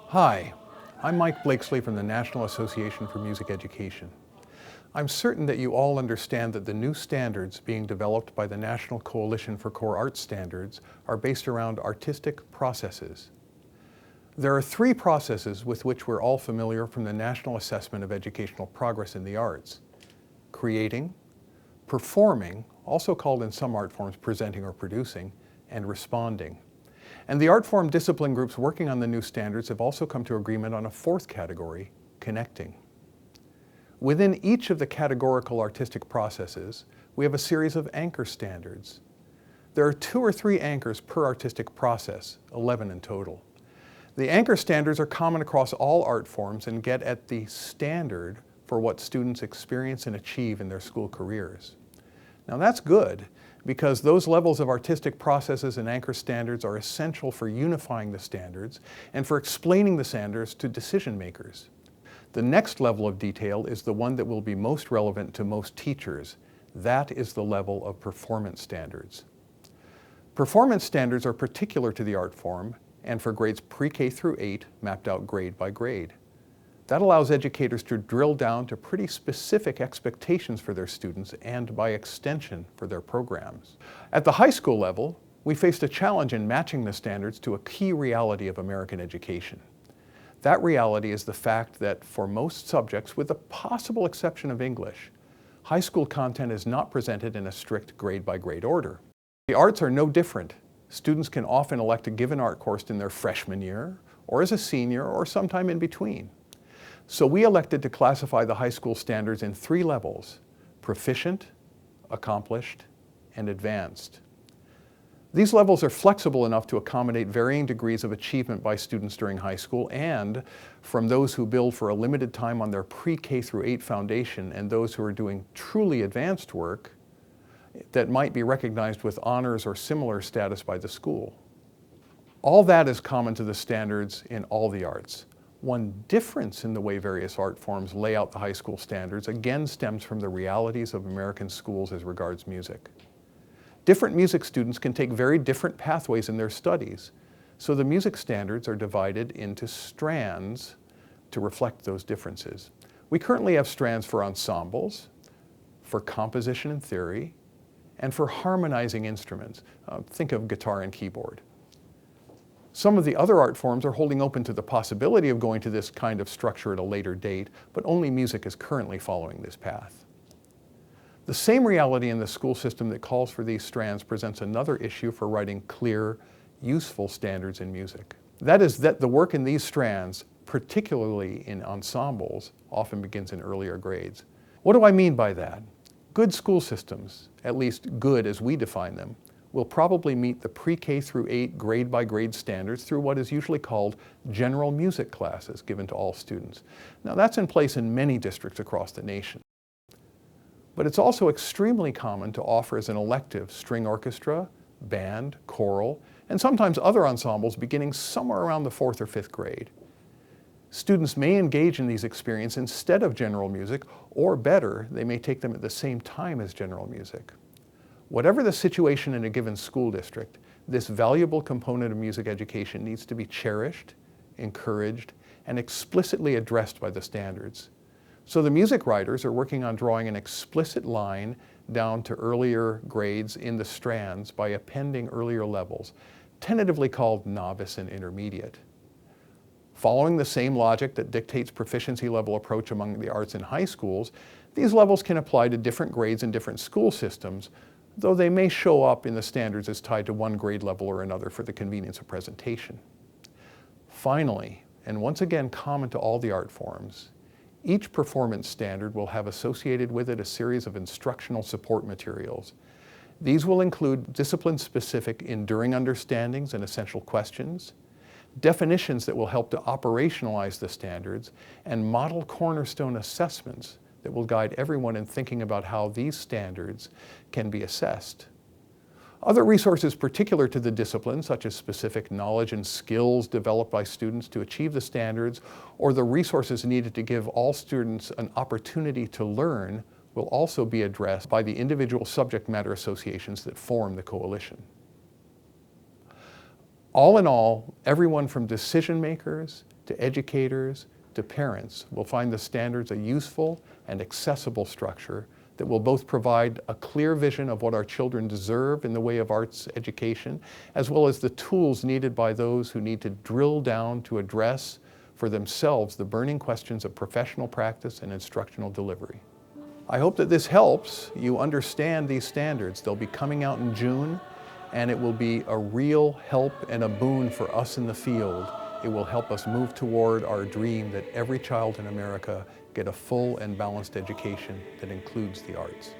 Hi, I'm Mike Blakeslee from the National Association for Music Education. I'm certain that you all understand that the new standards being developed by the National Coalition for Core Arts Standards are based around artistic processes. There are three processes with which we're all familiar from the National Assessment of Educational Progress in the Arts: creating, performing, also called in some art forms presenting or producing, and responding. And the art form discipline groups working on the new standards have also come to agreement on a fourth category: connecting. Within each of the categorical artistic processes, we have a series of anchor standards. There are 2 or 3 anchors per artistic process, 11 in total. The anchor standards are common across all art forms and get at the standard for what students experience and achieve in their school careers. Now that's good, because those levels of artistic processes and anchor standards are essential for unifying the standards and for explaining the standards to decision makers. The next level of detail is the one that will be most relevant to most teachers. That is the level of performance standards. Performance standards are particular to the art form and for grades pre-K through 8 mapped out grade by grade. That allows educators to drill down to pretty specific expectations for their students and, by extension, for their programs. At the high school level, we faced a challenge in matching the standards to a key reality of American education. That reality is the fact that for most subjects, with the possible exception of English, high school content is not presented in a strict grade-by-grade order. The arts are no different. Students can often elect a given art course in their freshman year, or as a senior, or sometime in between. So we elected to classify the high school standards in 3 levels: proficient, accomplished, and advanced. These levels are flexible enough to accommodate varying degrees of achievement by students during high school, and from those who build for a limited time on their pre-K through 8 foundation and those who are doing truly advanced work that might be recognized with honors or similar status by the school. All that is common to the standards in all the arts. One difference in the way various art forms lay out the high school standards again stems from the realities of American schools as regards music. Different music students can take very different pathways in their studies, so the music standards are divided into strands to reflect those differences. We currently have strands for ensembles, for composition and theory, and for harmonizing instruments. Think of guitar and keyboard. Some of the other art forms are holding open to the possibility of going to this kind of structure at a later date, but only music is currently following this path. The same reality in the school system that calls for these strands presents another issue for writing clear, useful standards in music. That is that the work in these strands, particularly in ensembles, often begins in earlier grades. What do I mean by that? Good school systems, at least good as we define them, will probably meet the pre-K through 8 grade-by-grade standards through what is usually called general music classes given to all students. Now that's in place in many districts across the nation. But it's also extremely common to offer as an elective string orchestra, band, choral, and sometimes other ensembles beginning somewhere around the 4th or 5th grade. Students may engage in these experiences instead of general music, or better, they may take them at the same time as general music. Whatever the situation in a given school district, this valuable component of music education needs to be cherished, encouraged, and explicitly addressed by the standards. So the music writers are working on drawing an explicit line down to earlier grades in the strands by appending earlier levels, tentatively called novice and intermediate. Following the same logic that dictates proficiency level approach among the arts in high schools, these levels can apply to different grades in different school systems, though they may show up in the standards as tied to one grade level or another for the convenience of presentation. Finally, and once again common to all the art forms, each performance standard will have associated with it a series of instructional support materials. These will include discipline-specific enduring understandings and essential questions, definitions that will help to operationalize the standards, and model cornerstone assessments that will guide everyone in thinking about how these standards can be assessed. Other resources particular to the discipline, such as specific knowledge and skills developed by students to achieve the standards, or the resources needed to give all students an opportunity to learn, will also be addressed by the individual subject matter associations that form the coalition. All in all, everyone from decision makers to educators to parents will find the standards a useful and accessible structure that will both provide a clear vision of what our children deserve in the way of arts education, as well as the tools needed by those who need to drill down to address for themselves the burning questions of professional practice and instructional delivery. I hope that this helps you understand these standards. They'll be coming out in June, and it will be a real help and a boon for us in the field. It will help us move toward our dream that every child in America get a full and balanced education that includes the arts.